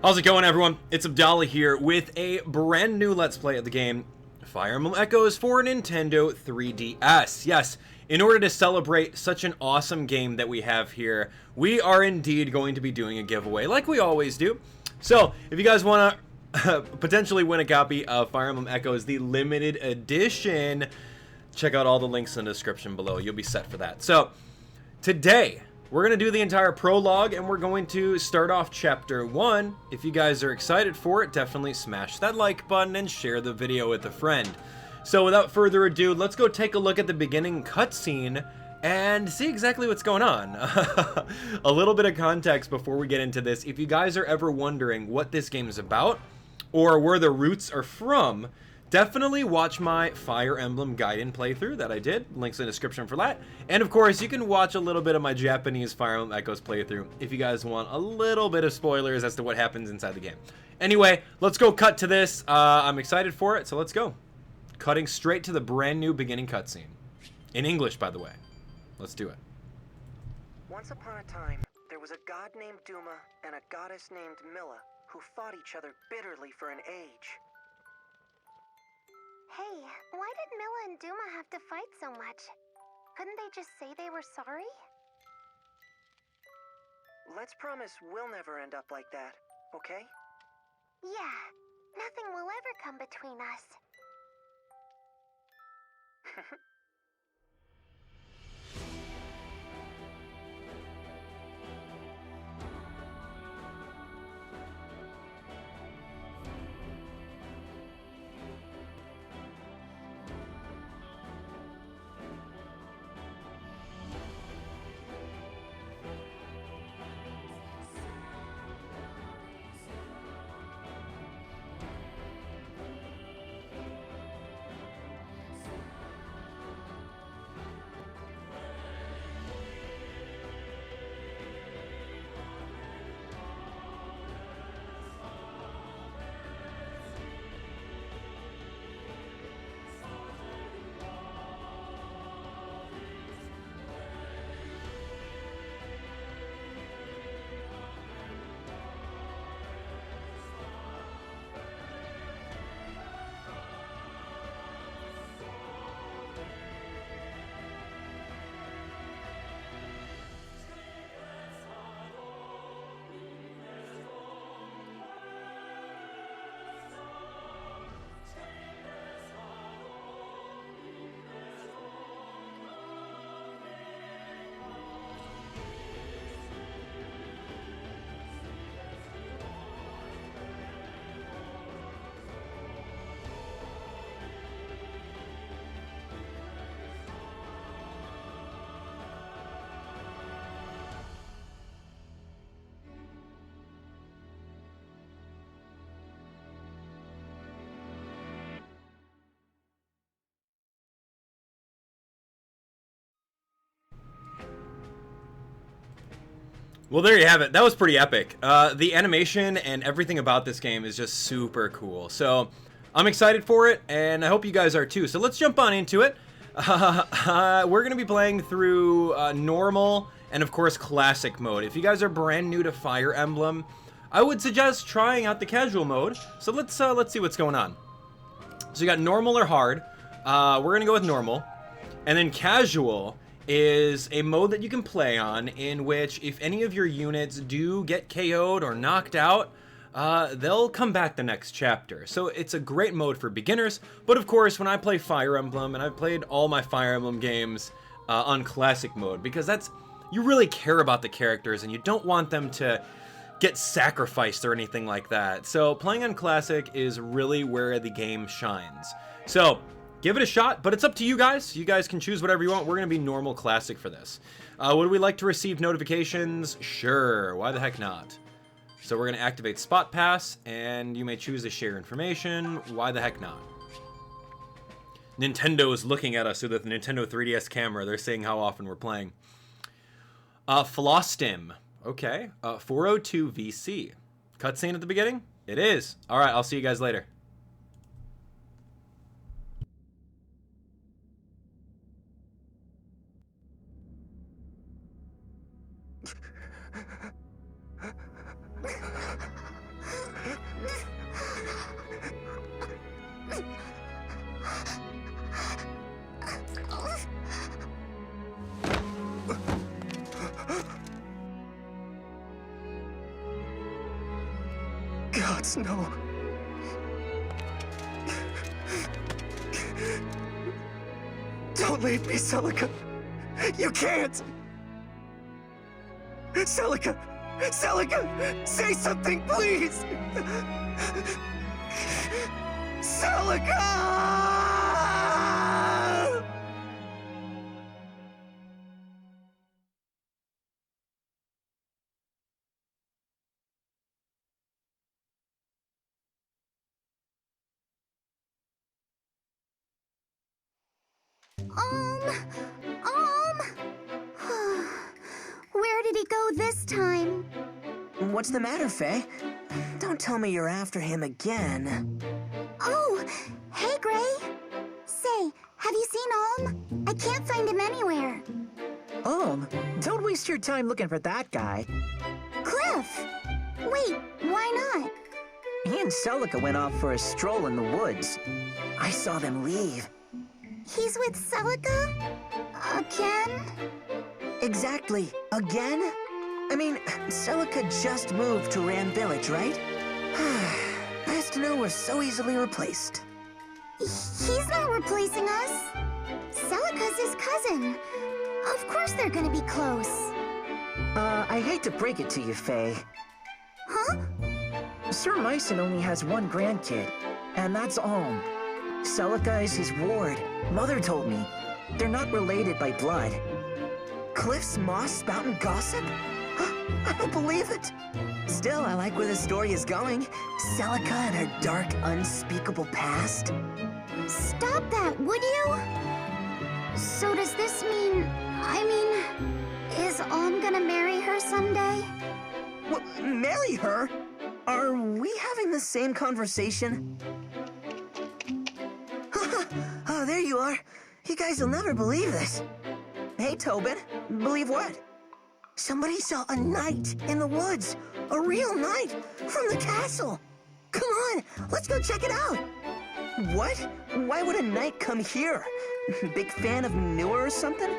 How's it going, everyone? It's Abdallah here with a brand new Let's Play of the game Fire Emblem Echoes for Nintendo 3DS. Yes, in order to celebrate such an awesome game that we have here, we are indeed going to be doing a giveaway like we always do. So, if you guys want to potentially win a copy of Fire Emblem Echoes, the limited edition, check out all the links in the description below. You'll be set for that. So, today, we're going to do the entire prologue, and we're going to start off Chapter 1. If you guys are excited for it, definitely smash that like button and share the video with a friend. So without further ado, let's go take a look at the beginning cutscene and see exactly what's going on. A little bit of context before we get into this. If you guys are ever wondering what this game is about, or where the roots are from, definitely watch my Fire Emblem Gaiden playthrough that I did. Links in the description for that. And of course, you can watch a little bit of my Japanese Fire Emblem Echoes playthrough if you guys want a little bit of spoilers as to what happens inside the game. Anyway, let's go cut to this. I'm excited for it, so let's go. Cutting straight to the brand new beginning cutscene. In English, by the way. Let's do it. Once upon a time, there was a god named Duma and a goddess named Milla who fought each other bitterly for an age. Hey, why did Milla and Duma have to fight so much? Couldn't they just say they were sorry? Let's promise we'll never end up like that, okay? Yeah, nothing will ever come between us. Well, there you have it. That was pretty epic. The animation and everything about this game is just super cool. So, I'm excited for it, and I hope you guys are too. So let's jump on into it. We're going to be playing through normal and, of course, classic mode. If you guys are brand new to Fire Emblem, I would suggest trying out the casual mode. So let's see what's going on. So you got normal or hard. We're going to go with normal. And then casual is a mode that you can play on in which if any of your units do get KO'd or knocked out, they'll come back the next chapter. So it's a great mode for beginners, but of course when I play Fire Emblem, and I've played all my Fire Emblem games on classic mode, because you really care about the characters and you don't want them to get sacrificed or anything like that. So playing on classic is really where the game shines. So give it a shot, but it's up to you guys. You guys can choose whatever you want. We're going to be normal classic for this. Would we like to receive notifications? Sure, why the heck not? So we're going to activate Spot Pass, and you may choose to share information. Why the heck not? Nintendo is looking at us through the Nintendo 3DS camera. They're seeing how often we're playing. Flostim. Okay. 402 VC. Cutscene at the beginning? It is. All right, I'll see you guys later. gods, no. Don't leave me, Celica. You can't. Celica! Celica! Say something, please! Celica! Where did he go this time? What's the matter, Faye? Don't tell me you're after him again. Oh, hey, Gray. Say, have you seen Olm? I can't find him anywhere. Don't waste your time looking for that guy. Cliff! Wait, why not? He and Celica went off for a stroll in the woods. I saw them leave. He's with Celica? Again? Exactly. Again? I mean, Celica just moved to Ram Village, right? Nice to know we're so easily replaced. He's not replacing us. Celica's his cousin. Of course they're gonna be close. I hate to break it to you, Faye. Huh? Sir Mycen only has one grandkid, and that's Olm. Celica is his ward. Mother told me. They're not related by blood. Cliff's moss spouting gossip? I don't believe it. Still, I like where the story is going. Celica and her dark, unspeakable past. Stop that, would you? So does this mean... is Olm gonna marry her someday? What, marry her? Are we having the same conversation? Oh, there you are. You guys will never believe this. Hey, Tobin. Believe what? Somebody saw a knight in the woods. A real knight from the castle. Come on, let's go check it out. What? Why would a knight come here? Big fan of Newer or something?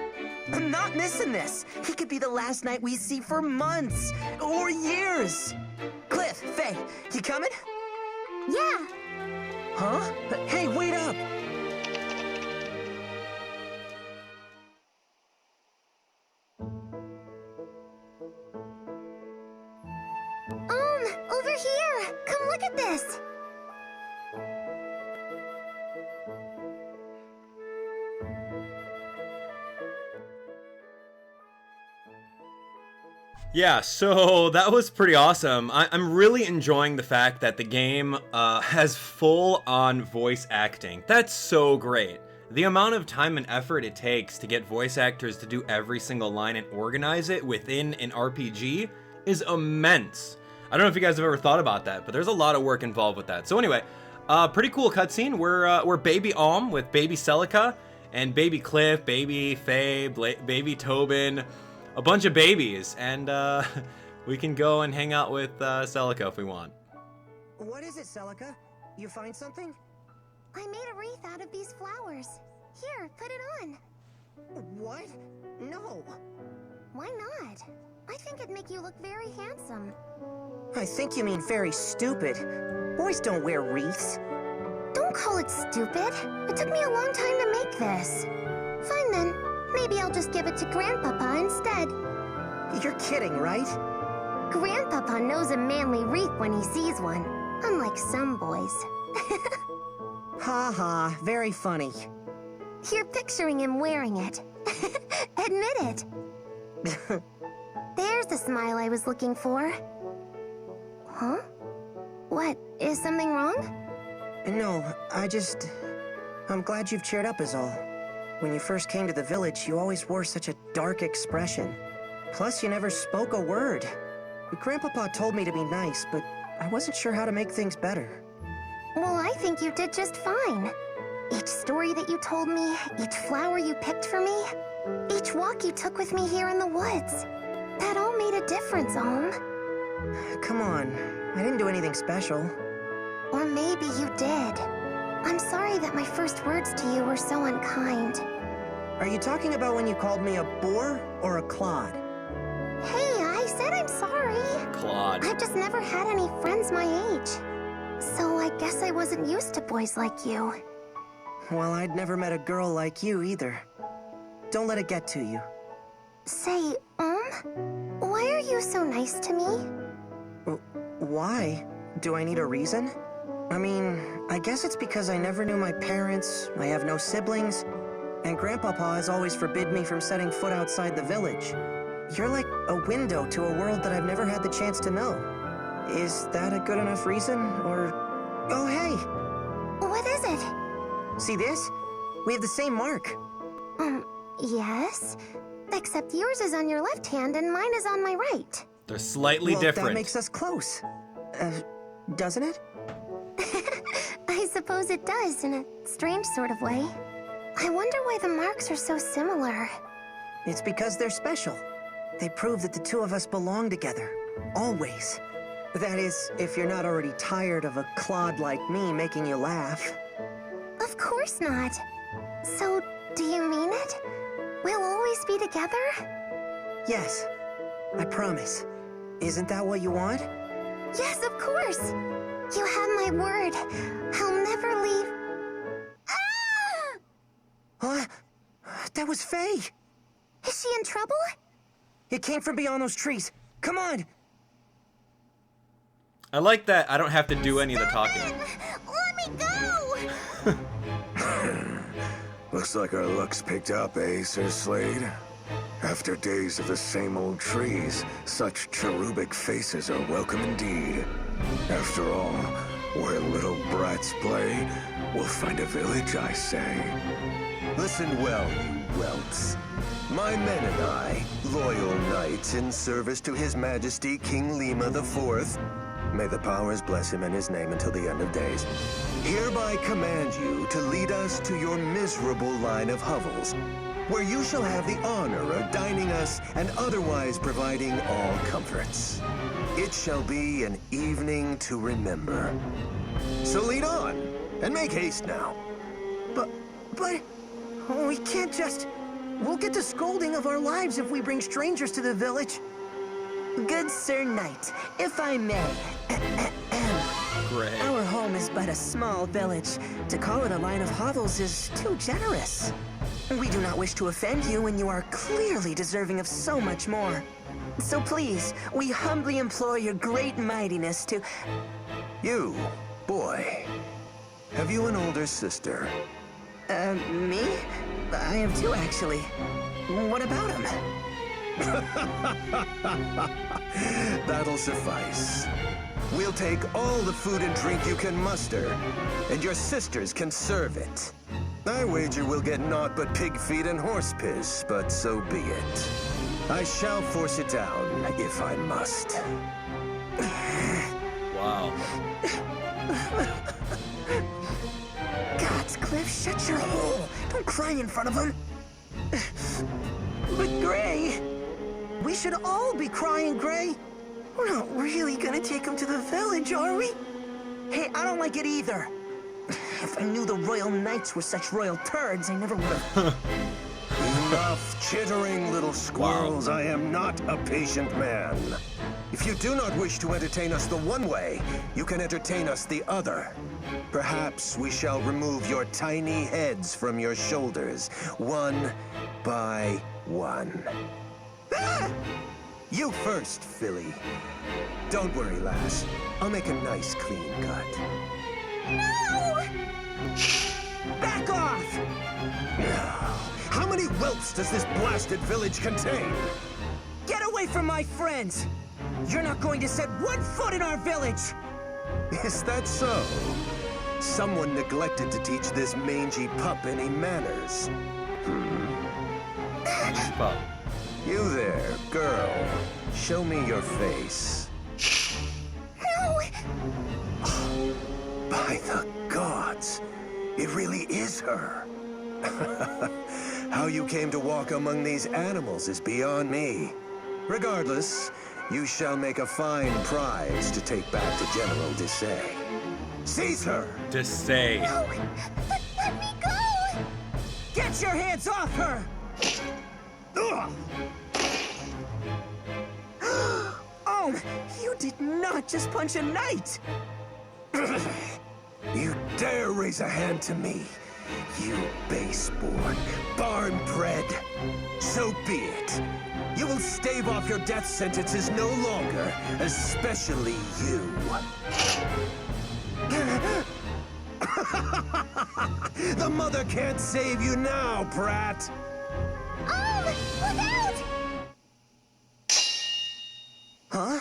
I'm not missing this. He could be the last knight we see for months or years. Cliff, Faye, you coming? Yeah. Huh? Hey, wait up. Over here! Come look at this! Yeah, so that was pretty awesome. I'm really enjoying the fact that the game has full-on voice acting. That's so great. The amount of time and effort it takes to get voice actors to do every single line and organize it within an RPG is immense. I don't know if you guys have ever thought about that, but there's a lot of work involved with that. So anyway, pretty cool cutscene. We're baby Olm with baby Celica and baby Cliff, baby Faye, baby Tobin, a bunch of babies, and we can go and hang out with Celica if we want. What is it, Celica? You find something? I made a wreath out of these flowers. Here, put it on. What? No. Why not? I think it'd make you look very handsome. I think you mean very stupid. Boys don't wear wreaths. Don't call it stupid. It took me a long time to make this. Fine then. Maybe I'll just give it to Grandpapa instead. You're kidding, right? Grandpapa knows a manly wreath when he sees one, unlike some boys. Ha ha, very funny. You're picturing him wearing it. Admit it. There's the smile I was looking for. Huh? What? Is something wrong? No, I'm glad you've cheered up is all. When you first came to the village, you always wore such a dark expression. Plus, you never spoke a word. Grandpapa told me to be nice, but I wasn't sure how to make things better. Well, I think you did just fine. Each story that you told me, each flower you picked for me, each walk you took with me here in the woods, that all made a difference, Olm. Come on, I didn't do anything special. Or maybe you did. I'm sorry that my first words to you were so unkind. Are you talking about when you called me a boar or a clod? Hey, I said I'm sorry. sorry. Claude. I've just never had any friends my age. So I guess I wasn't used to boys like you. Well, I'd never met a girl like you either. Don't let it get to you. Say, why are you so nice to me? Why? Do I need a reason? I mean, I guess it's because I never knew my parents, I have no siblings, and Grandpapa has always forbid me from setting foot outside the village. You're like a window to a world that I've never had the chance to know. Is that a good enough reason, or... Oh, hey! What is it? See this? We have the same mark. Yes. Except yours is on your left hand and mine is on my right. They're slightly different. That makes us close. Doesn't it? I suppose it does, in a strange sort of way. I wonder why the marks are so similar. It's because they're special. They prove that the two of us belong together. Always. That is, if you're not already tired of a clod like me making you laugh. Of course not. So, do you mean it? We'll always be together? Yes. I promise. Isn't that what you want? Yes, of course. You have my word. I'll never leave. Ah! Huh? That was Faye. Is she in trouble? It came from beyond those trees. Come on. I like that I don't have to do any of the talking. Let me go! Looks like our luck's picked up, eh, Sir Slade? After days of the same old trees, such cherubic faces are welcome indeed. After all, where little brats play, we'll find a village, I say. Listen well, you whelps. My men and I, loyal knights in service to His Majesty King Lima IV, may the powers bless him and his name until the end of days, hereby command you to lead us to your miserable line of hovels, where you shall have the honor of dining us and otherwise providing all comforts. It shall be an evening to remember. So lead on, and make haste now. But... we can't just... We'll get the scolding of our lives if we bring strangers to the village. Good Sir Knight, if I may. Great. Our home is but a small village. To call it a line of hovels is too generous. We do not wish to offend you, and you are clearly deserving of so much more. So please, we humbly implore your great mightiness to... You, boy, have you an older sister? Me? I have two, actually. What about him? That'll suffice. We'll take all the food and drink you can muster, and your sisters can serve it. I wager we'll get naught but pig feet and horse piss, but so be it. I shall force it down, if I must. Wow. God's Cliff, shut your hole. Don't cry in front of him. But Gray, we should all be crying, Gray. We're not really gonna take him to the village, are we? Hey, I don't like it either. If I knew the Royal Knights were such royal turds, I never would have. Enough chittering, little squirrels. I am not a patient man. If you do not wish to entertain us the one way, you can entertain us the other. Perhaps we shall remove your tiny heads from your shoulders, one by one. Ah! You first, Philly. Don't worry, lass. I'll make a nice, clean cut. No! Back off! How many whelps does this blasted village contain? Get away from my friends! You're not going to set one foot in our village! Is that so? Someone neglected to teach this mangy pup any manners. Pup. You there, girl. Show me your face. No! By the gods, it really is her. How you came to walk among these animals is beyond me. Regardless, you shall make a fine prize to take back to General Desai. Seize her! Desai. No! Let me go! Get your hands off her! Ugh. Oh Olm, you did not just punch a knight! You dare raise a hand to me, you base-born, barn-bred. So be it. You will stave off your death sentences no longer, especially you. The mother can't save you now, brat. Oh, look out! Huh?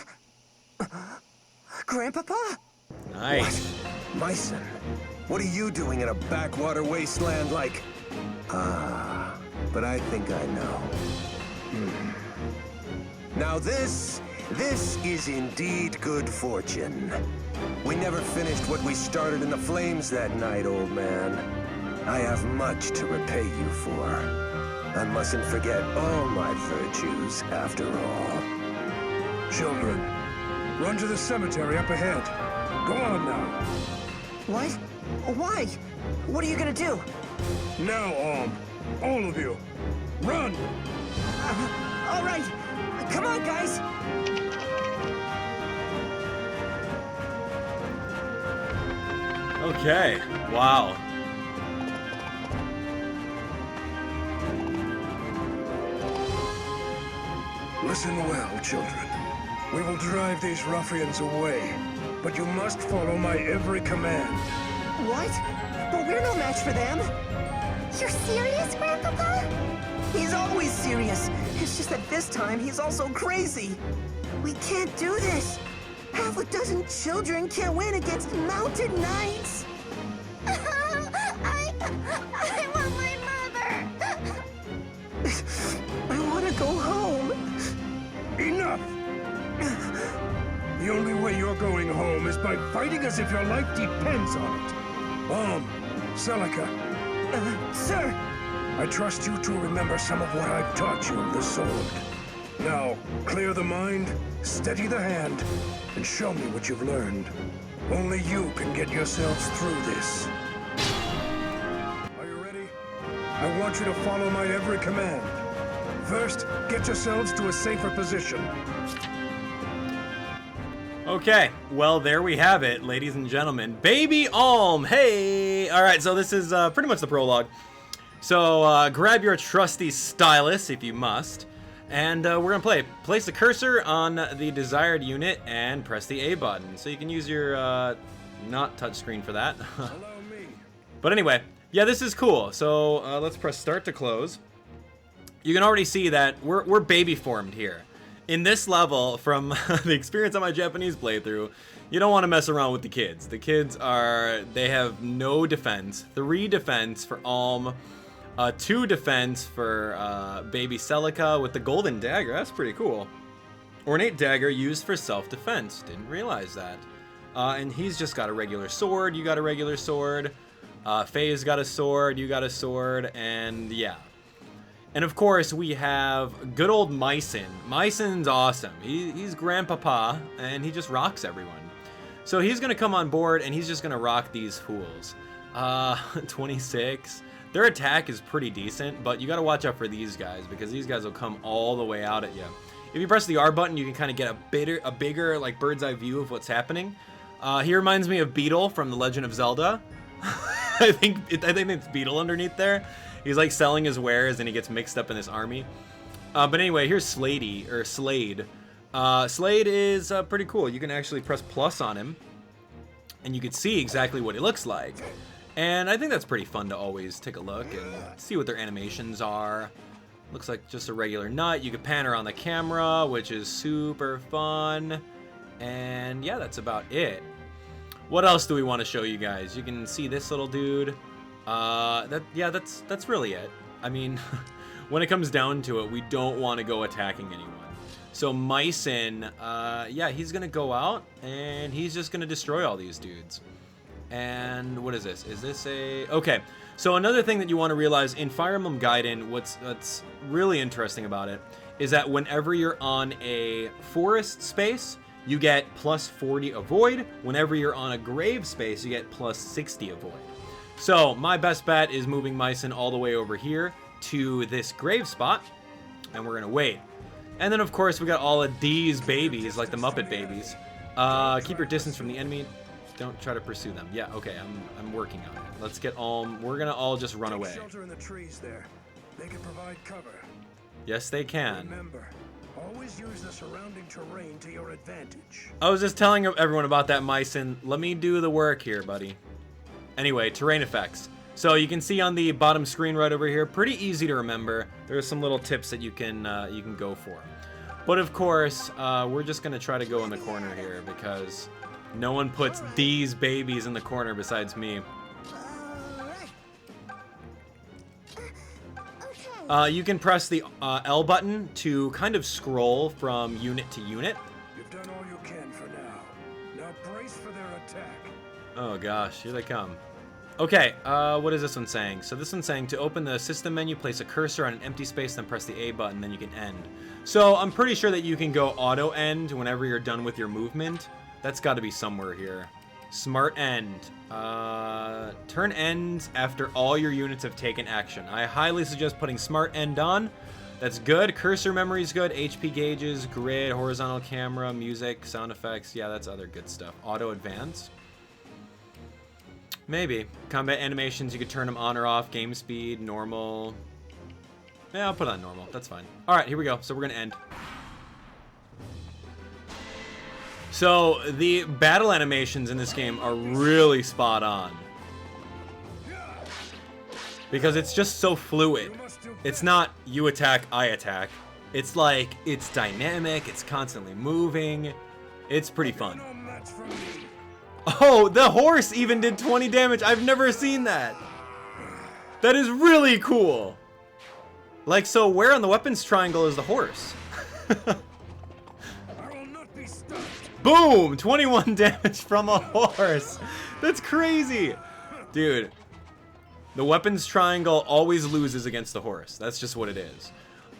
Grandpapa? Nice. Mycen, what are you doing in a backwater wasteland like... Ah, but I think I know. Now this is indeed good fortune. We never finished what we started in the flames that night, old man. I have much to repay you for. I mustn't forget all my virtues, after all. Children, run to the cemetery up ahead. Go on now. What? Why? What are you gonna do? Now, all of you, run! All right, come on, guys! Okay. Wow. Listen well, children. We will drive these ruffians away, but you must follow my every command. What? But we're no match for them. You're serious, Grandpapa? He's always serious. It's just that this time he's also crazy. We can't do this. Half a dozen children can't win against mounted knights. I want my mother. I want to go home. Enough! The only way you're going home is by fighting as if your life depends on it. Celica, Sir. I trust you to remember some of what I've taught you of the sword. Now, clear the mind, steady the hand, and show me what you've learned. Only you can get yourselves through this. Are you ready? I want you to follow my every command. First, get yourselves to a safer position. Okay, well, there we have it, ladies and gentlemen. Baby Alm, hey! Alright, so this is pretty much the prologue. So, grab your trusty stylus, if you must, and we're gonna play. Place the cursor on the desired unit and press the A button. So you can use your, not touchscreen for that. Allow me. But anyway, yeah, this is cool. So, let's press start to close. You can already see that we're baby formed here. In this level, from the experience on my Japanese playthrough, you don't want to mess around with the kids. The kids they have no defense. 3 defense for Alm, 2 defense for baby Celica with the golden dagger. That's pretty cool. Ornate dagger used for self-defense. Didn't realize that. And he's just got a regular sword. You got a regular sword. Fai's got a sword. You got a sword. And yeah. And of course, we have good old Mycen. Mycen's awesome. He's grandpapa, and he just rocks everyone. So he's going to come on board, and he's just going to rock these fools. 26. Their attack is pretty decent, but you got to watch out for these guys, because these guys will come all the way out at you. If you press the R button, you can kind of get a bigger, like, bird's eye view of what's happening. He reminds me of Beetle from The Legend of Zelda. I think it's Beetle underneath there. He's like selling his wares and he gets mixed up in this army. But anyway, here's Slade. Slade is pretty cool. You can actually press plus on him and you can see exactly what he looks like. And I think that's pretty fun to always take a look and see what their animations are. Looks like just a regular nut. You can pan around the camera, which is super fun. And yeah, that's about it. What else do we want to show you guys? You can see this little dude. That's really it. I mean, when it comes down to it, we don't want to go attacking anyone. So Mycen, yeah, he's gonna go out and he's just gonna destroy all these dudes. And what is this? Is this a... Okay, so another thing that you want to realize in Fire Emblem Gaiden, what's really interesting about it is that whenever you're on a forest space, you get plus 40 avoid. Whenever you're on a grave space, you get plus 60 avoid. So my best bet is moving Mycen all the way over here to this grave spot, and we're gonna wait. And then, of course, we got all of these babies, like the Muppet babies. Keep your distance from the enemy. Don't try to pursue them. Yeah, okay, I'm working on it. Let's get all... We're gonna all just run away. Shelter in the trees there. They can provide cover. Yes, they can. Remember, always use the surrounding terrain to your advantage. I was just telling everyone about that, Mycen. Let me do the work here, buddy. Anyway, terrain effects. So you can see on the bottom screen right over here, pretty easy to remember. There's some little tips that you can go for. But of course, we're just gonna try to go in the corner here because no one puts these babies in the corner besides me. You can press the L button to kind of scroll from unit to unit. You've done all you can for now. Now brace for their attack. Oh gosh, here they come. Okay, what is this one saying? So this one's saying to open the system menu, place a cursor on an empty space, then press the A button, then you can end. So I'm pretty sure that you can go auto end whenever you're done with your movement. That's got to be somewhere here. Smart end. Turn ends after all your units have taken action. I highly suggest putting smart end on. That's good. Cursor memory is good. HP gauges, grid, horizontal camera, music, sound effects. Yeah, that's other good stuff. Auto advance. Maybe. Combat animations, you could turn them on or off. Game speed, normal. Yeah, I'll put it on normal. That's fine. All right, here we go. So we're going to end. So the battle animations in this game are really spot on. Because it's just so fluid. It's not you attack, I attack. It's like, it's dynamic, it's constantly moving. It's pretty fun. Oh, the horse even did 20 damage. I've never seen that. That is really cool. Like, so where on the weapons triangle is the horse? Boom! 21 damage from a horse. That's crazy. Dude, the weapons triangle always loses against the horse. That's just what it is.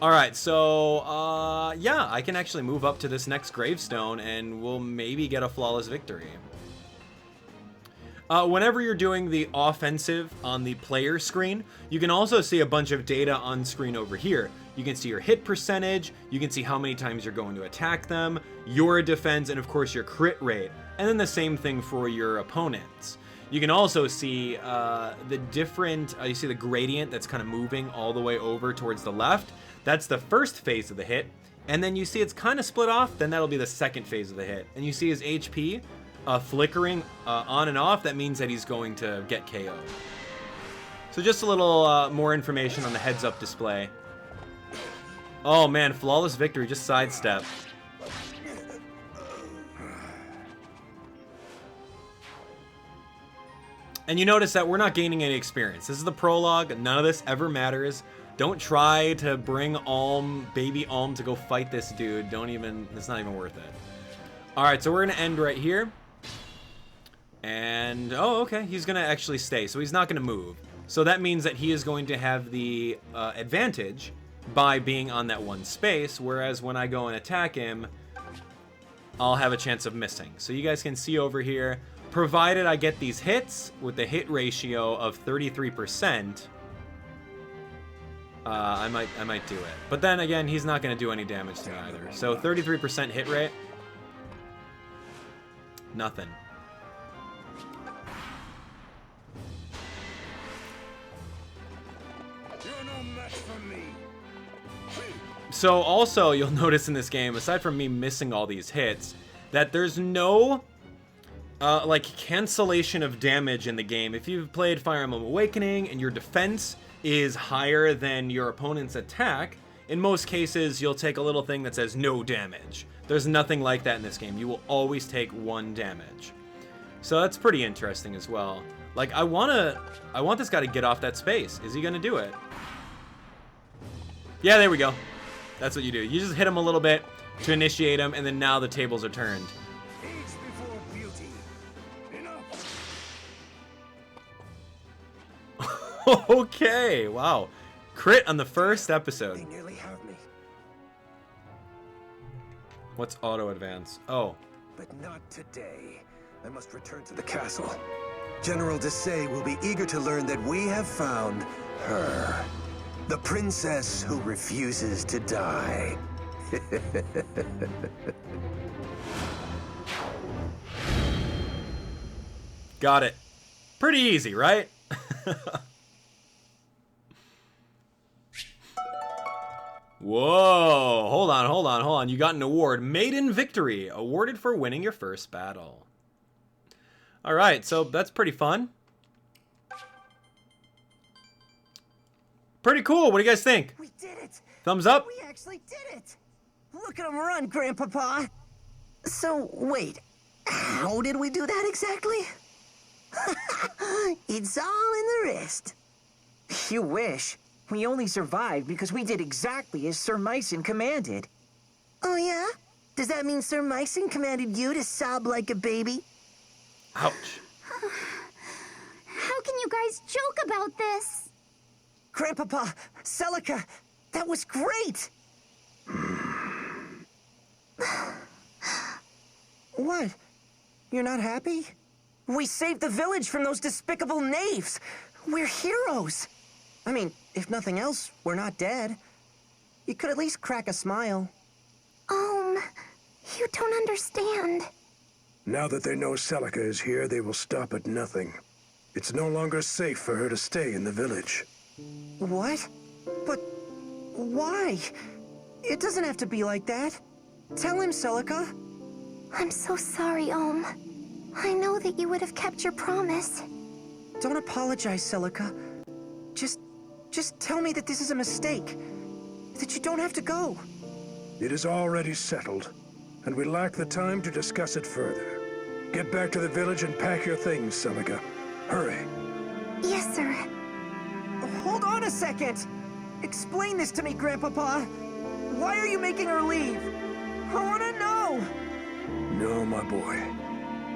All right, so, yeah, I can actually move up to this next gravestone and we'll maybe get a flawless victory. Whenever you're doing the offensive on the player screen, you can also see a bunch of data on screen over here. You can see your hit percentage, you can see how many times you're going to attack them, your defense, and of course your crit rate. And then the same thing for your opponents. You can also see the different, you see the gradient that's kind of moving all the way over towards the left. That's the first phase of the hit. And then you see it's kind of split off, then that'll be the second phase of the hit. And you see his HP flickering on and off. That means that he's going to get KO'd. So just a little more information on the heads-up display. Oh man, flawless victory, just sidestep. And you notice that we're not gaining any experience. This is the prologue, none of this ever matters. Don't try to bring Alm, baby Alm, to go fight this dude. Don't even, it's not even worth it. Alright, so we're gonna end right here. And, oh, okay, he's gonna actually stay, so he's not gonna move. So that means that he is going to have the advantage by being on that one space, whereas when I go and attack him, I'll have a chance of missing. So you guys can see over here, provided I get these hits with the hit ratio of 33%, I might do it. But then again, he's not going to do any damage to me either. So 33% hit rate, nothing. So also, you'll notice in this game, aside from me missing all these hits, that there's no, like, cancellation of damage in the game. If you've played Fire Emblem Awakening and your defense is higher than your opponent's attack, in most cases, you'll take a little thing that says no damage. There's nothing like that in this game. You will always take 1 damage. So that's pretty interesting as well. Like, I want this guy to get off that space. Is he gonna do it? Yeah, there we go. That's what you do. You just hit him a little bit to initiate him, and then now the tables are turned. Okay, wow. Crit on the first episode. They nearly have me. What's auto advance? Oh. But not today. I must return to the castle. General Desai will be eager to learn that we have found her. The princess who refuses to die. Got it. Pretty easy, right? Whoa, hold on. You got an award. Maiden Victory, awarded for winning your first battle. All right, so that's pretty fun. Pretty cool. What do you guys think? We did it! Thumbs up? We actually did it! Look at him run, Grandpapa! So, wait. How did we do that exactly? It's all in the wrist. You wish. We only survived because we did exactly as Sir Mycen commanded. Oh, yeah? Does that mean Sir Mycen commanded you to sob like a baby? Ouch. How can you guys joke about this? Grandpapa, Celica, that was great! What? You're not happy? We saved the village from those despicable knaves! We're heroes! I mean, if nothing else, we're not dead. You could at least crack a smile. You don't understand. Now that they know Celica is here, they will stop at nothing. It's no longer safe for her to stay in the village. What? But why? It doesn't have to be like that. Tell him, Celica. I'm so sorry, I know that you would have kept your promise. Don't apologize, Celica. Just tell me that this is a mistake. That you don't have to go. It is already settled, and we lack the time to discuss it further. Get back to the village and pack your things, Celica. Hurry. Yes, sir. Hold on a second! Explain this to me, Grandpapa. Why are you making her leave? I want to know! No, my boy.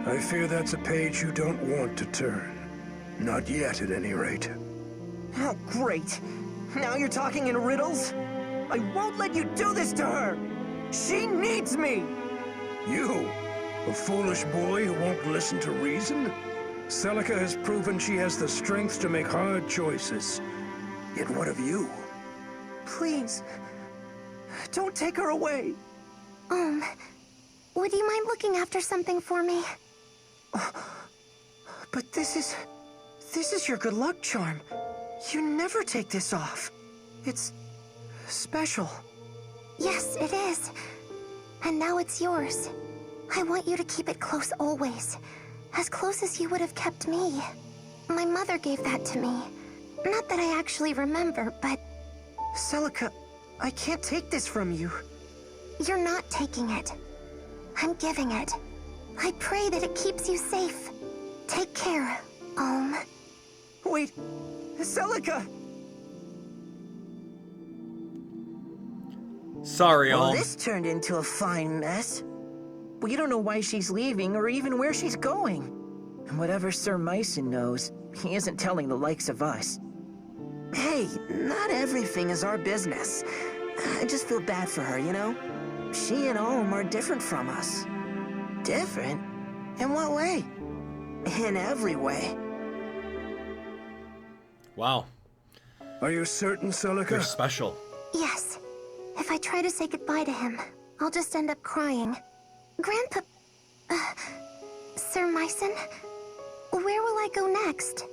I fear that's a page you don't want to turn. Not yet, at any rate. Oh, great. Now you're talking in riddles? I won't let you do this to her! She needs me! You? A foolish boy who won't listen to reason? Celica has proven she has the strength to make hard choices. Yet what of you? Please, don't take her away. Would you mind looking after something for me? But this is your good luck charm. You never take this off. It's special. Yes, it is. And now it's yours. I want you to keep it close always. As close as you would have kept me. My mother gave that to me. Not that I actually remember, but... Celica, I can't take this from you. You're not taking it. I'm giving it. I pray that it keeps you safe. Take care, Wait, Celica! Sorry, Well, Alm. this turned into a fine mess. We don't know why she's leaving or even where she's going. And whatever Sir Mycen knows, he isn't telling the likes of us. Hey, not everything is our business. I just feel bad for her, you know? She and Alm are different from us. Different? In what way? In every way. Wow. Are you certain, Celica? You're special. yes. If I try to say goodbye to him, I'll just end up crying. Grandpa... Sir Mycen? Where will I go next?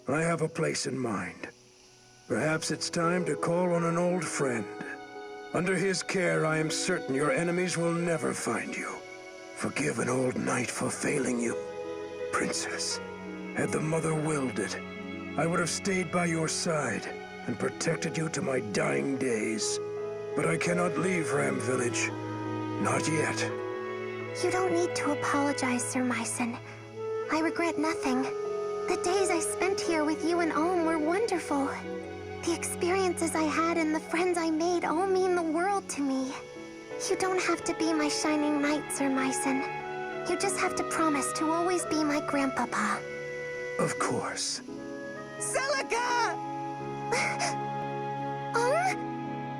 I have a place in mind. Perhaps it's time to call on an old friend. Under his care, I am certain your enemies will never find you. Forgive an old knight for failing you. Princess, had the mother willed it, I would have stayed by your side and protected you to my dying days. But I cannot leave Ram Village. Not yet. You don't need to apologize, Sir Mycen. I regret nothing. The days I spent here with you and Alm were wonderful. The experiences I had and the friends I made all mean the world to me. You don't have to be my shining knight, Sir Mycen. You just have to promise to always be my grandpapa. Of course. Celica!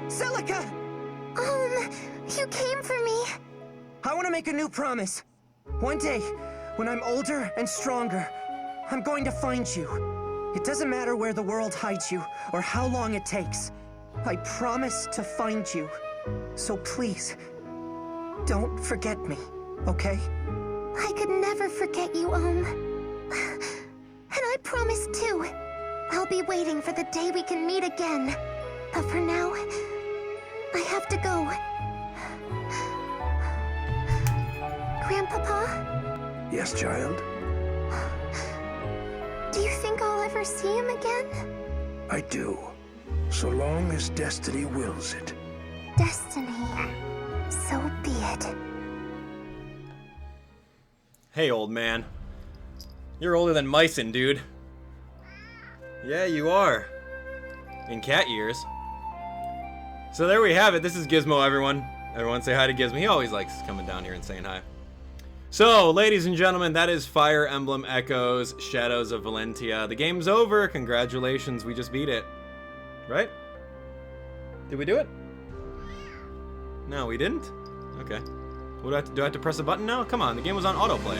Celica! You came for me. I want to make a new promise. One day, when I'm older and stronger, I'm going to find you. It doesn't matter where the world hides you or how long it takes. I promise to find you. So please, don't forget me, okay? I could never forget you, And I promise too. I'll be waiting for the day we can meet again. But for now, I have to go. Grandpapa? Yes, child? Do you think I'll ever see him again? I do. So long as destiny wills it. Destiny. So be it. Hey, old man. You're older than Mycen, dude. Yeah, you are. In cat years. So there we have it. This is Gizmo, everyone. Everyone say hi to Gizmo. He always likes coming down here and saying hi. So, ladies and gentlemen, that is Fire Emblem Echoes, Shadows of Valentia. The game's over. Congratulations, we just beat it. Right? Did we do it? No, we didn't? Okay. What do I have to press a button now? Come on, the game was on autoplay.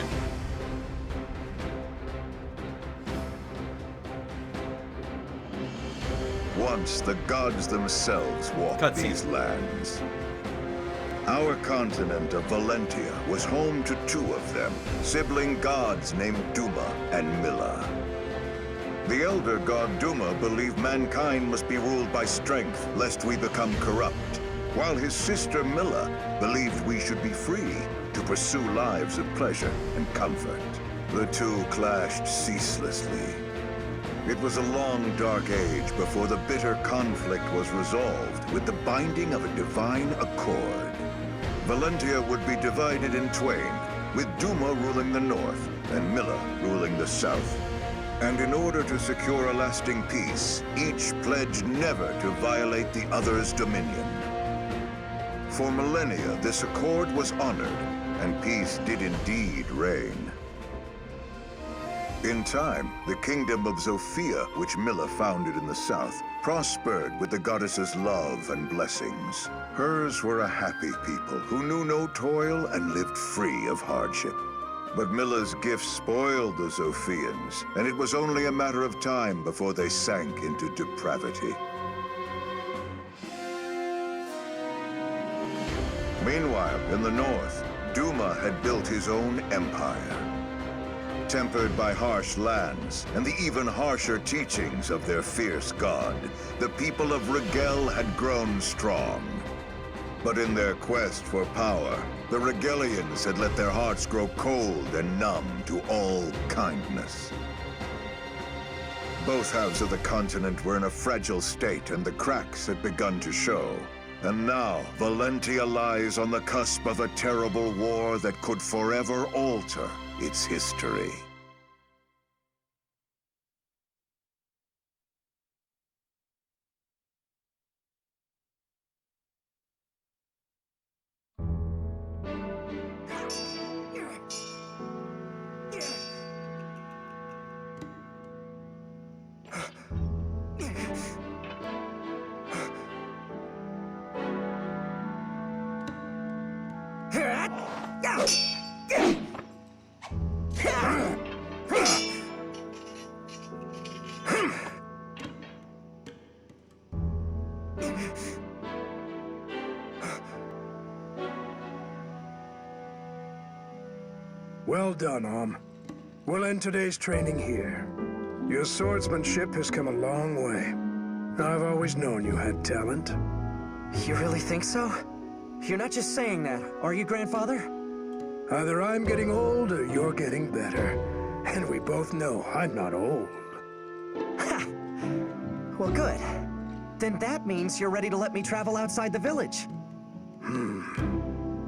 Once the gods themselves walked Cutscene. these lands. Our continent of Valentia was home to two of them, sibling gods named Duma and Milla. The elder god Duma believed mankind must be ruled by strength, lest we become corrupt, while his sister Milla believed we should be free to pursue lives of pleasure and comfort. The two clashed ceaselessly. It was a long, dark age before the bitter conflict was resolved with the binding of a divine accord. Valentia would be divided in twain, with Duma ruling the north and Milla ruling the south. And in order to secure a lasting peace, each pledged never to violate the other's dominion. For millennia, this accord was honored, and peace did indeed reign. In time, the kingdom of Zofia, which Milla founded in the south, prospered with the goddess's love and blessings. Hers were a happy people who knew no toil and lived free of hardship. But Milla's gifts spoiled the Zofians, and it was only a matter of time before they sank into depravity. Meanwhile, in the north, Duma had built his own empire. Tempered by harsh lands and the even harsher teachings of their fierce god, the people of Rigel had grown strong. But in their quest for power, the Rigelians had let their hearts grow cold and numb to all kindness. Both halves of the continent were in a fragile state, and the cracks had begun to show. And now, Valentia lies on the cusp of a terrible war that could forever alter its history. Well done, We'll end today's training here. Your swordsmanship has come a long way. I've always known you had talent. You really think so? You're not just saying that, are you, Grandfather? Either I'm getting old or you're getting better. And we both know I'm not old. Ha! Well, good. Then that means you're ready to let me travel outside the village.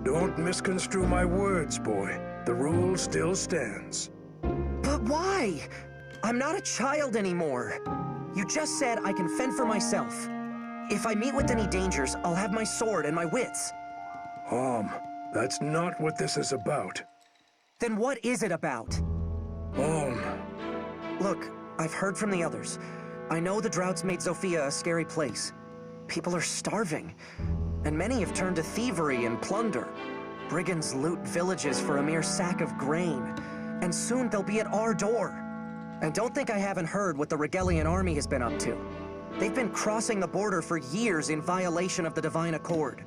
Don't misconstrue my words, boy. The rule still stands. But why? I'm not a child anymore. You just said I can fend for myself. If I meet with any dangers, I'll have my sword and my wits. That's not what this is about. Then what is it about? Look, I've heard from the others. I know the droughts made Zofia a scary place. People are starving, and many have turned to thievery and plunder. Brigands loot villages for a mere sack of grain, and soon they'll be at our door. And don't think I haven't heard what the Rigelian army has been up to. They've been crossing the border for years in violation of the Divine Accord.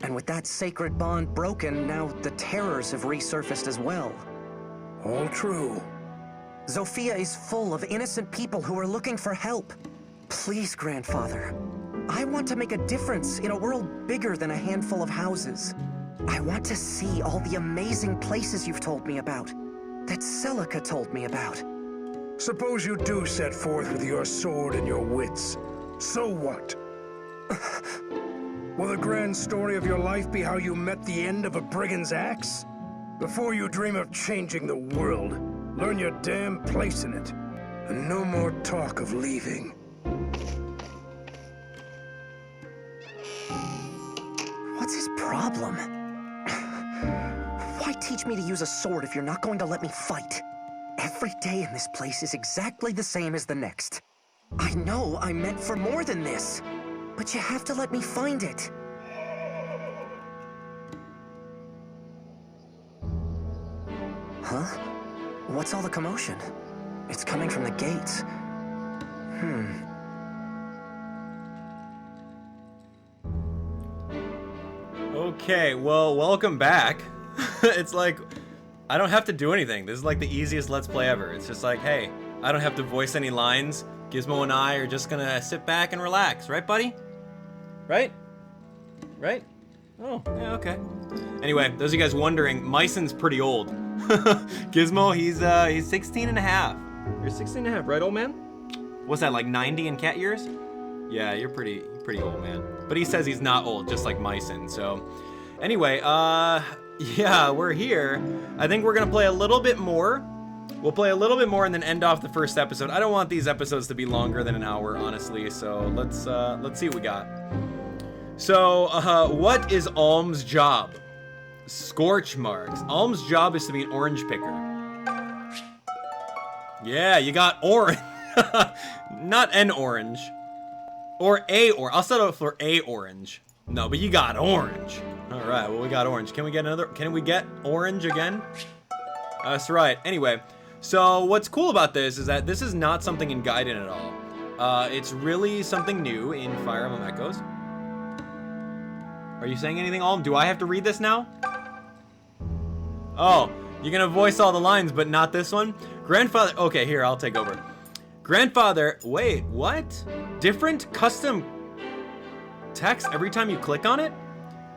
And with that sacred bond broken, now the terrors have resurfaced as well. All true. Zofia is full of innocent people who are looking for help. Please, Grandfather. I want to make a difference in a world bigger than a handful of houses. I want to see all the amazing places you've told me about, that Celica told me about. Suppose you do set forth with your sword and your wits. So what? Will the grand story of your life be how you met the end of a brigand's axe? Before you dream of changing the world, learn your damn place in it. And no more talk of leaving. What's his problem? Why teach me to use a sword if you're not going to let me fight? Every day in this place is exactly the same as the next. I know I'm meant for more than this, but you have to let me find it. Huh? What's all the commotion? It's coming from the gates. Okay, well, welcome back. It's like, I don't have to do anything. This is like the easiest Let's Play ever. It's just like, hey, I don't have to voice any lines. Gizmo and I are just gonna sit back and relax. Right, buddy? Right? Right? Oh, yeah, okay. Anyway, those of you guys wondering, Mycen's pretty old. Gizmo, he's 16 and a half. You're 16 and a half, right, old man? What's that, like 90 in cat years? Yeah, you're pretty old, man. But he says he's not old, just like Mycen, so... Anyway, yeah, we're here. I think we're gonna play a little bit more. We'll play a little bit more and then end off the first episode. I don't want these episodes to be longer than an hour, honestly, so let's see what we got. So, what is Alm's job? Scorch marks. Alm's job is to be an orange picker. Yeah, you got orange. Not an orange. Or a orange. I'll settle for a orange. No, but you got orange. All right, well, we got orange. Can we get another? Can we get orange again? That's right. Anyway, so what's cool about this is that this is not something in Gaiden at all. It's really something new in Fire Emblem Echoes. Are you saying anything, Alm? Do I have to read this now? Oh, you're gonna voice all the lines, but not this one? Grandfather, okay, here, I'll take over. Grandfather, wait, what? Different custom text every time you click on it?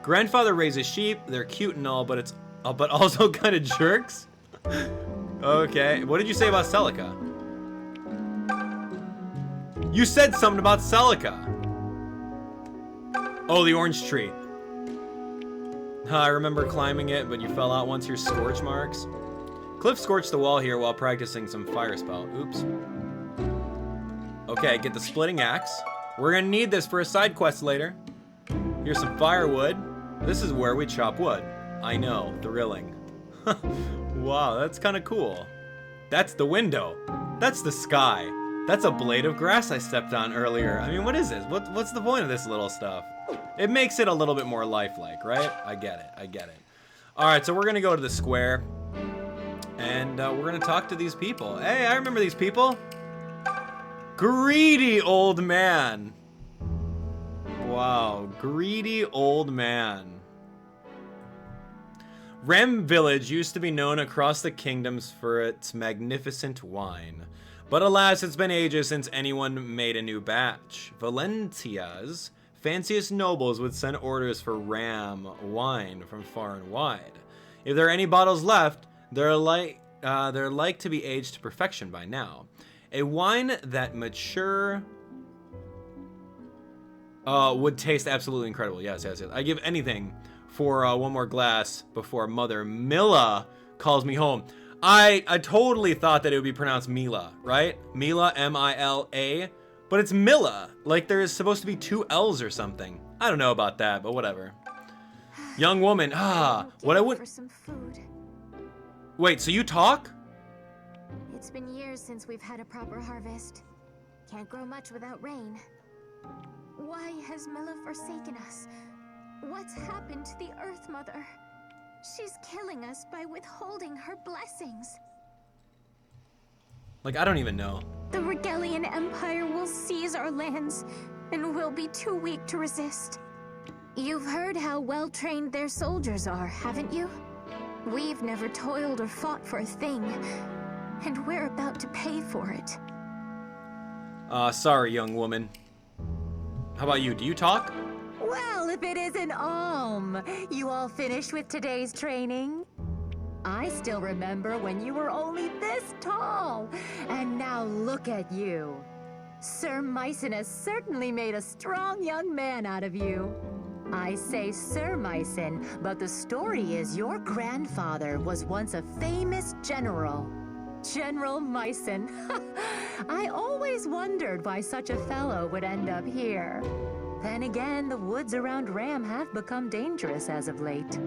Grandfather raises sheep, they're cute and all, but it's, but also kind of jerks? Okay, what did you say about Celica? You said something about Celica. Oh, the orange tree. I remember climbing it, but you fell out once. Your scorch marks. Cliff scorched the wall here while practicing some fire spell. Oops. Okay, get the splitting axe. We're gonna need this for a side quest later. Here's some firewood. This is where we chop wood. I know, thrilling. Wow, that's kind of cool. That's the window. That's the sky. That's a blade of grass I stepped on earlier. I mean, what is this? What's the point of this little stuff? It makes it a little bit more lifelike, right? I get it, I get it. All right, so we're gonna go to the square and we're gonna talk to these people. Hey, I remember these people. Greedy old man. Wow, greedy old man. Rem Village used to be known across the kingdoms for its magnificent wine. But alas, it's been ages since anyone made a new batch. Valentia's fanciest nobles would send orders for ram wine from far and wide. If there are any bottles left, they're like to be aged to perfection by now. A wine that mature would taste absolutely incredible. Yes, yes, yes. I give anything for one more glass before Mother Mila calls me home. I totally thought that it would be pronounced Mila, right? Mila, M-I-L-A. But it's Mila. Like there is supposed to be 2 L's or something. I don't know about that, but whatever. Young woman, what I would... For some food. Wait, so you talk? It's been years since we've had a proper harvest. Can't grow much without rain. Why has Mila forsaken us? What's happened to the Earth Mother? She's killing us by withholding her blessings. Like, I don't even know. The Regalian Empire will seize our lands, and we'll be too weak to resist. You've heard how well-trained their soldiers are, haven't you? We've never toiled or fought for a thing, and we're about to pay for it. Sorry, young woman. How about you? Do you talk? Well, if it isn't you all finished with today's training? I still remember when you were only this tall, and now look at you. Sir Mycen has certainly made a strong young man out of you. I say Sir Mycen, but the story is your grandfather was once a famous general. General Mycen. I always wondered why such a fellow would end up here. Then again, the woods around Ram have become dangerous as of late.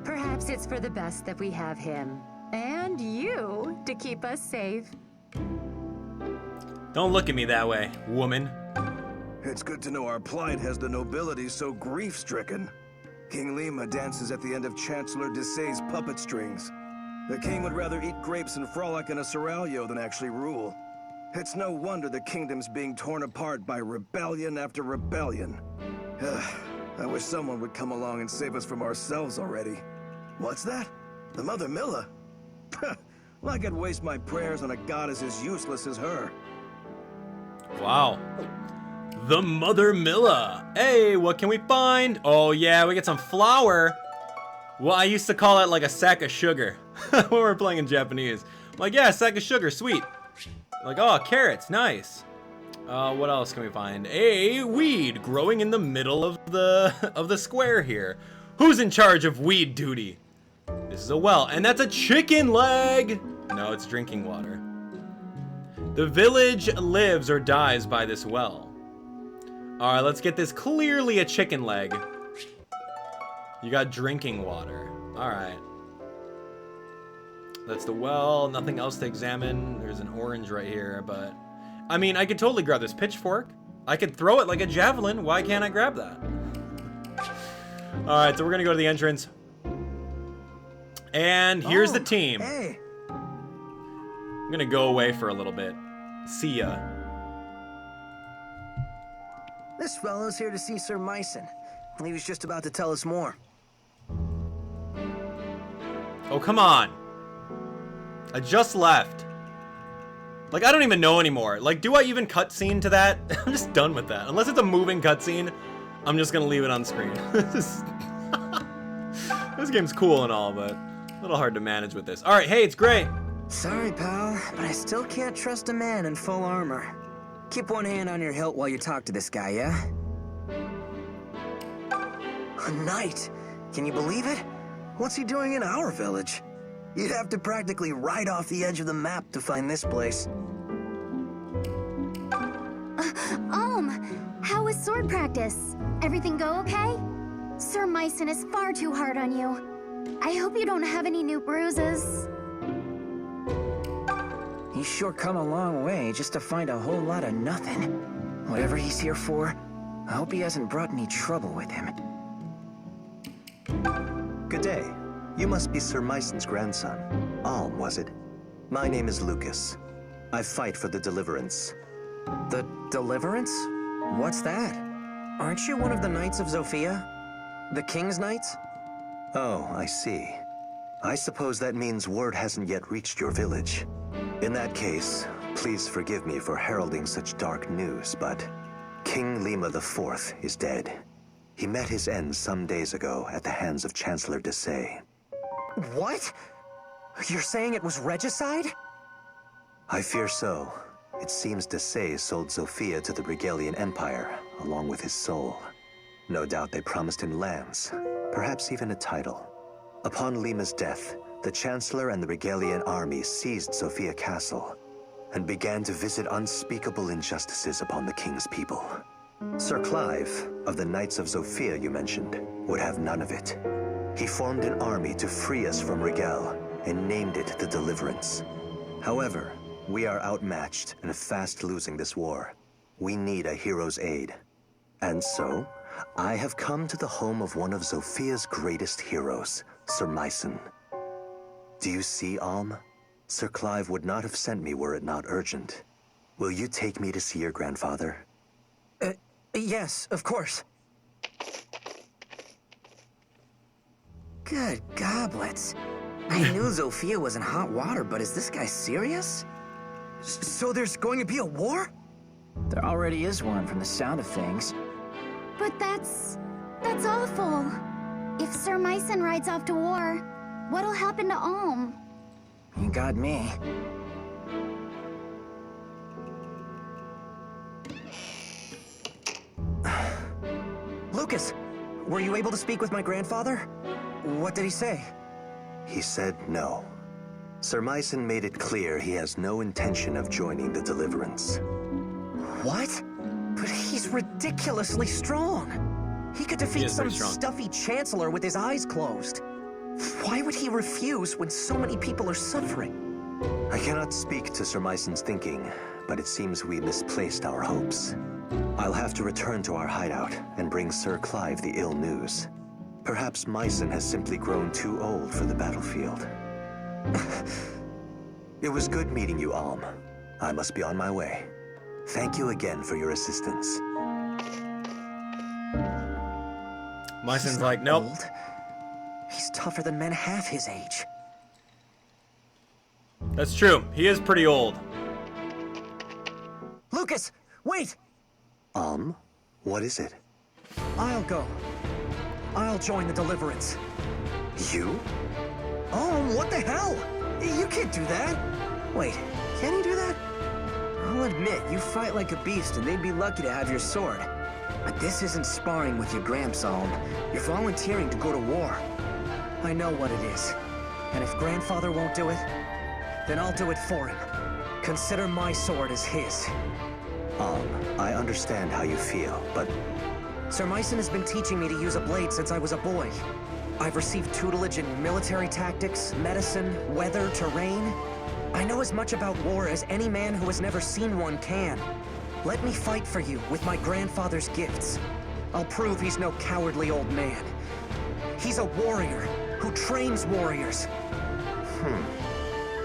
Perhaps it's for the best that we have him. And you to keep us safe. Don't look at me that way, woman. It's good to know our plight has the nobility so grief-stricken. King Lima dances at the end of Chancellor Desai's puppet strings. The king would rather eat grapes and frolic in a seraglio than actually rule. It's no wonder the kingdom's being torn apart by rebellion after rebellion. I wish someone would come along and save us from ourselves already. What's that? The Mother Milla? Like I'd waste my prayers on a goddess as useless as her. Wow. The Mother Milla. Hey, what can we find? Oh yeah, we get some flour. Well, I used to call it like a sack of sugar when we were playing in Japanese. I'm like, yeah, a sack of sugar, sweet. Like, oh, carrots, nice. What else can we find? A weed growing in the middle of the square here. Who's in charge of weed duty? This is a well, and that's a chicken leg. No, it's drinking water. The village lives or dies by this well. All right, let's get this. Clearly a chicken leg. You got drinking water. All right. That's the well. Nothing else to examine. There's an orange right here, but I mean, I could totally grab this pitchfork. I could throw it like a javelin. Why can't I grab that? All right, so we're gonna go to the entrance. And here's the team. Hey. I'm gonna go away for a little bit. See ya. This fellow's here to see Sir Mycen. He was just about to tell us more. Oh, come on. I just left. Like, I don't even know anymore. Like, do I even cutscene to that? I'm just done with that. Unless it's a moving cutscene, I'm just gonna leave it on screen. This game's cool and all, but a little hard to manage with this. All right, hey, it's great. Sorry, pal, but I still can't trust a man in full armor. Keep one hand on your hilt while you talk to this guy, yeah? A knight? Can you believe it? What's he doing in our village? You'd have to practically ride off the edge of the map to find this place. How was sword practice? Everything go okay? Sir Mycen is far too hard on you. I hope you don't have any new bruises. He's sure come a long way just to find a whole lot of nothing. Whatever he's here for, I hope he hasn't brought any trouble with him. Good day. You must be Sir Mycen's grandson. Alm, was it? My name is Lucas. I fight for the Deliverance. The Deliverance? What's that? Aren't you one of the Knights of Zofia? The King's Knights? Oh, I see. I suppose that means word hasn't yet reached your village. In that case, please forgive me for heralding such dark news, but King Lima IV is dead. He met his end some days ago at the hands of Chancellor Desai. What? You're saying it was regicide? I fear so. It seems Desai sold Zofia to the Regalian Empire, along with his soul. No doubt they promised him lands, perhaps even a title. Upon Lima's death, the Chancellor and the Regalian army seized Zofia Castle and began to visit unspeakable injustices upon the king's people. Sir Clive, of the Knights of Zofia you mentioned, would have none of it. He formed an army to free us from Regal and named it the Deliverance. However, we are outmatched and fast losing this war. We need a hero's aid. And so, I have come to the home of one of Zofia's greatest heroes, Sir Mycen. Do you see, Alm? Sir Clive would not have sent me were it not urgent. Will you take me to see your grandfather? Yes, of course. Good goblets. I knew Zofia was in hot water, but is this guy serious? So there's going to be a war? There already is one from the sound of things. But that's awful. If Sir Mycen rides off to war, what'll happen to Alm? You got me. Lucas, were you able to speak with my grandfather? What did he say? He said no. Sir Mycen made it clear he has no intention of joining the Deliverance. What? But he's ridiculously strong. He could defeat some stuffy chancellor with his eyes closed. Why would he refuse when so many people are suffering? I cannot speak to Sir Mycen's thinking, but it seems we misplaced our hopes. I'll have to return to our hideout and bring Sir Clive the ill news. Perhaps Mycen has simply grown too old for the battlefield. It was good meeting you, Alm. I must be on my way. Thank you again for your assistance. Mycen's like, nope. Old. He's tougher than men half his age. That's true. He is pretty old. Lucas, wait! What is it? I'll go. I'll join the Deliverance. You? Oh, what the hell? You can't do that. Wait, can you do that? I'll admit, you fight like a beast and they'd be lucky to have your sword. But this isn't sparring with your gramps, Alm. You're volunteering to go to war. I know what it is. And if Grandfather won't do it, then I'll do it for him. Consider my sword as his. I understand how you feel, but... Sir Mycen has been teaching me to use a blade since I was a boy. I've received tutelage in military tactics, medicine, weather, terrain. I know as much about war as any man who has never seen one can. Let me fight for you with my grandfather's gifts. I'll prove he's no cowardly old man. He's a warrior who trains warriors.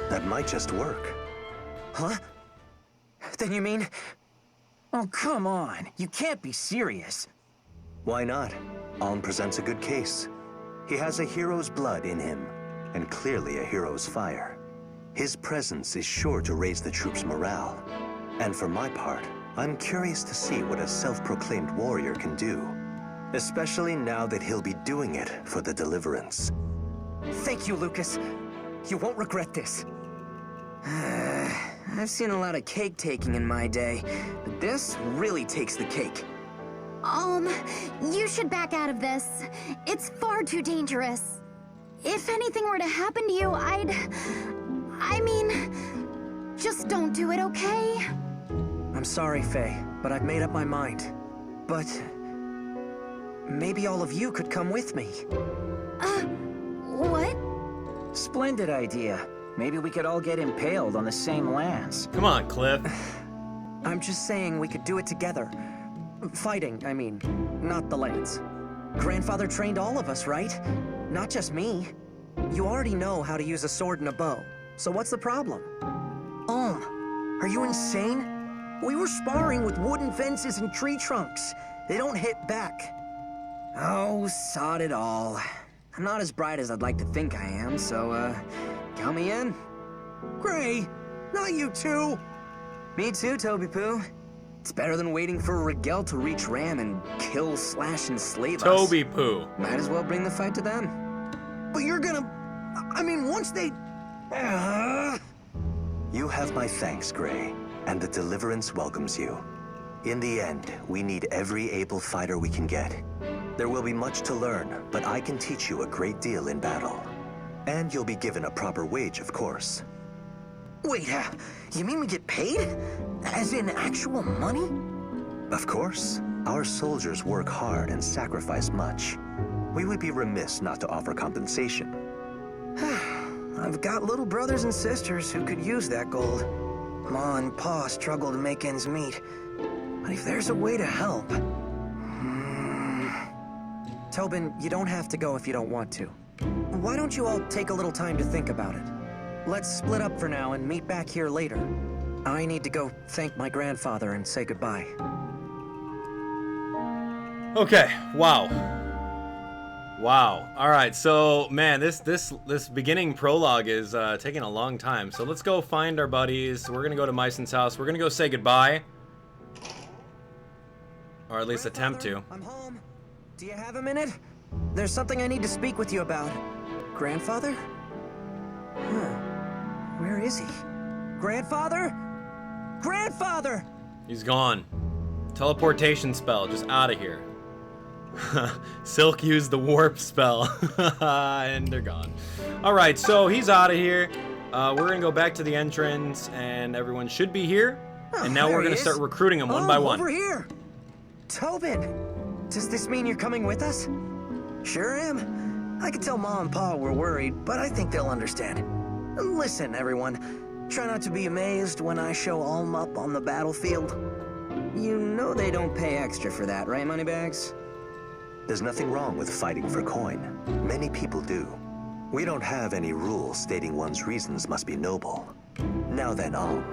That might just work. Huh? Then you mean... Oh, come on. You can't be serious. Why not? Alm presents a good case. He has a hero's blood in him, and clearly a hero's fire. His presence is sure to raise the troops' morale. And for my part, I'm curious to see what a self-proclaimed warrior can do. Especially now that he'll be doing it for the Deliverance. Thank you, Lucas. You won't regret this. I've seen a lot of cake-taking in my day, but this really takes the cake. You should back out of this. It's far too dangerous. If anything were to happen to you, I mean, just don't do it, okay? I'm sorry, Faye, but I've made up my mind. But... maybe all of you could come with me. What? Splendid idea. Maybe we could all get impaled on the same lands. Come on, Cliff. I'm just saying we could do it together. Fighting, I mean, not the lance. Grandfather trained all of us, right? Not just me. You already know how to use a sword and a bow, so what's the problem? Are you insane? We were sparring with wooden fences and tree trunks. They don't hit back. Oh, sod it all. I'm not as bright as I'd like to think I am, so, count me in. Gray, not you too. Me too, Toby Poo. It's better than waiting for Rigel to reach Ram and kill, slash, and slave us. Toby Poo. Might as well bring the fight to them. But you're gonna... I mean, once they... You have my thanks, Gray, and the Deliverance welcomes you. In the end, we need every able fighter we can get. There will be much to learn, but I can teach you a great deal in battle. And you'll be given a proper wage, of course. Wait, you mean we get paid? As in actual money? Of course. Our soldiers work hard and sacrifice much. We would be remiss not to offer compensation. I've got little brothers and sisters who could use that gold. Ma and Pa struggle to make ends meet. But if there's a way to help... Tobin, you don't have to go if you don't want to. Why don't you all take a little time to think about it? let's split up for now and meet back here later. I need to go thank my grandfather and say goodbye. Okay, wow. Wow. All right, so man, this beginning prologue is taking a long time. So let's go find our buddies. We're gonna go to Mycen's house. We're gonna go say goodbye, or at least attempt to. I'm home. Do you have a minute? There's something I need to speak with you about. Grandfather? Where is he? Grandfather? Grandfather! He's gone. Teleportation spell, just out of here. Silk used the warp spell, and they're gone. All right, so he's out of here. We're gonna go back to the entrance, and everyone should be here. And now we're gonna start recruiting them one by one. Over here! Tobin! Does this mean you're coming with us? Sure am. I could tell Mom and Pa we're worried, but I think they'll understand. Listen, everyone. Try not to be amazed when I show Alm up on the battlefield. You know they don't pay extra for that, right, Moneybags? There's nothing wrong with fighting for coin. Many people do. We don't have any rules stating one's reasons must be noble. Now then, Alm,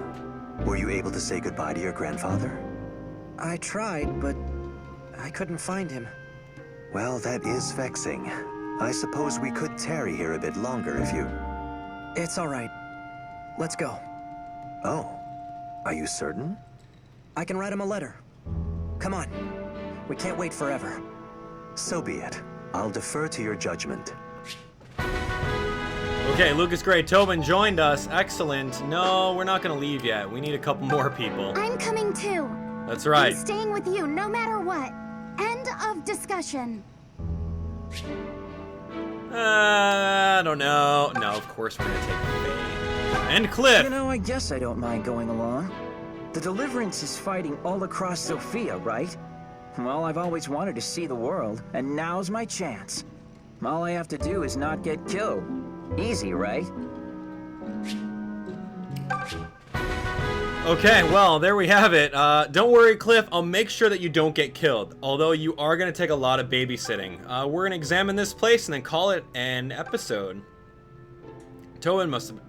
were you able to say goodbye to your grandfather? I tried, but I couldn't find him. Well, that is vexing. I suppose we could tarry here a bit longer if you... It's all right. Let's go. Oh, are you certain? I can write him a letter. Come on. We can't wait forever. So be it. I'll defer to your judgment. Okay, Lucas Gray, Tobin joined us. Excellent. No, we're not gonna leave yet. We need a couple more people. I'm coming too. That's right. I'm staying with you no matter what. End of discussion. I don't know. No, of course we're gonna take Faye. And Cliff. You know, I guess I don't mind going along. The Deliverance is fighting all across Sophia, right? Well, I've always wanted to see the world, and now's my chance. All I have to do is not get killed. Easy, right? Okay, well, there we have it. Don't worry, Cliff. I'll make sure that you don't get killed. Although you are going to take a lot of babysitting. We're going to examine this place and then call it an episode. Tobin must have...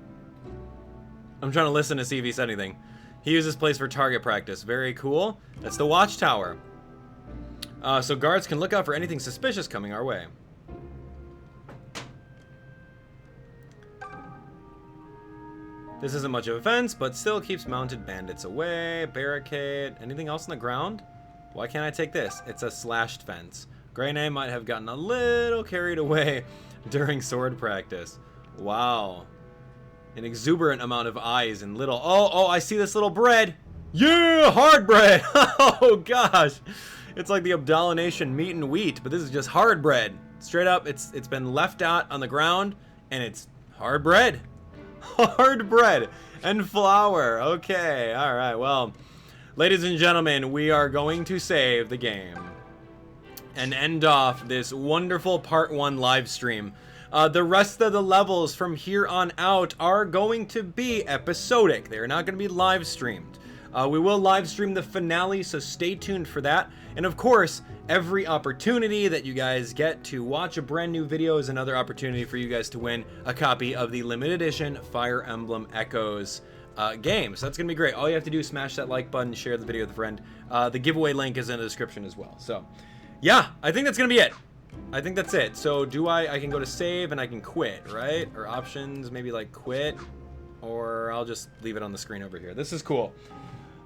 I'm trying to listen to see if he said anything. He used this place for target practice. Very cool. That's the watchtower. So guards can look out for anything suspicious coming our way. This isn't much of a fence, but still keeps mounted bandits away. Barricade. Anything else on the ground? Why can't I take this? It's a slashed fence. Grey might have gotten a little carried away during sword practice. Wow. An exuberant amount of eyes and little... Oh, I see this little bread. Yeah, hard bread. Oh, gosh. It's like the Abdallah Nation meat and wheat, but this is just hard bread. Straight up, it's been left out on the ground, and it's hard bread. Hard bread and flour. Okay, all right. Well, ladies and gentlemen, we are going to save the game and end off this wonderful part 1 live stream. The rest of the levels from here on out are going to be episodic. They're not going to be live streamed. We will live stream the finale, so stay tuned for that. And of course, every opportunity that you guys get to watch a brand new video is another opportunity for you guys to win a copy of the limited edition Fire Emblem Echoes game. So that's going to be great. All you have to do is smash that like button, share the video with a friend. The giveaway link is in the description as well. So yeah, I think that's going to be it. I think that's it. So I can go to save and I can quit, right? Or options, maybe like quit, or I'll just leave it on the screen over here. This is cool.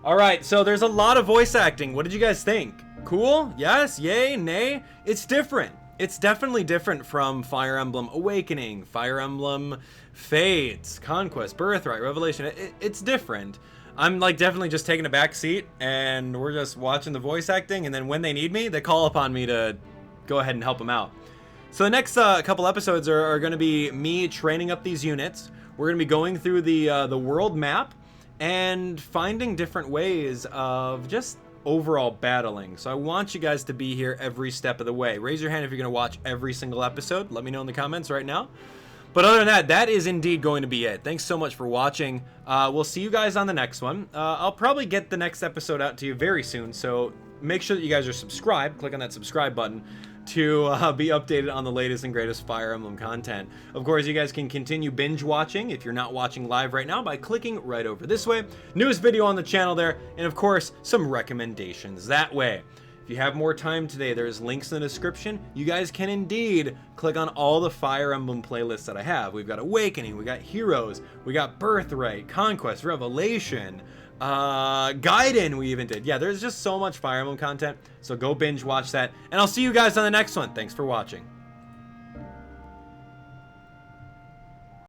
All right, so there's a lot of voice acting. What did you guys think? Cool? Yes? Yay? Nay? It's different. It's definitely different from Fire Emblem Awakening, Fire Emblem Fates, Conquest, Birthright, Revelation. It's different. I'm like definitely just taking a back seat and we're just watching the voice acting, and then when they need me, they call upon me to go ahead and help them out. So the next couple episodes are going to be me training up these units. We're going to be going through the world map and finding different ways of just overall battling. So I want you guys to be here every step of the way. Raise your hand if you're going to watch every single episode. Let me know in the comments right now. But other than that, that is indeed going to be it. Thanks so much for watching. We'll see you guys on the next one. I'll probably get the next episode out to you very soon, so make sure that you guys are subscribed. Click on that subscribe button to be updated on the latest and greatest Fire Emblem content. Of course, you guys can continue binge watching if you're not watching live right now by clicking right over this way. Newest video on the channel there, and of course, some recommendations that way. If you have more time today, there's links in the description. You guys can indeed click on all the Fire Emblem playlists that I have. We've got Awakening, we got Heroes, we got Birthright, Conquest, Revelation, Gaiden we even did. Yeah, there's just so much Fire Emblem content, so go binge watch that, and I'll see you guys on the next one. Thanks for watching.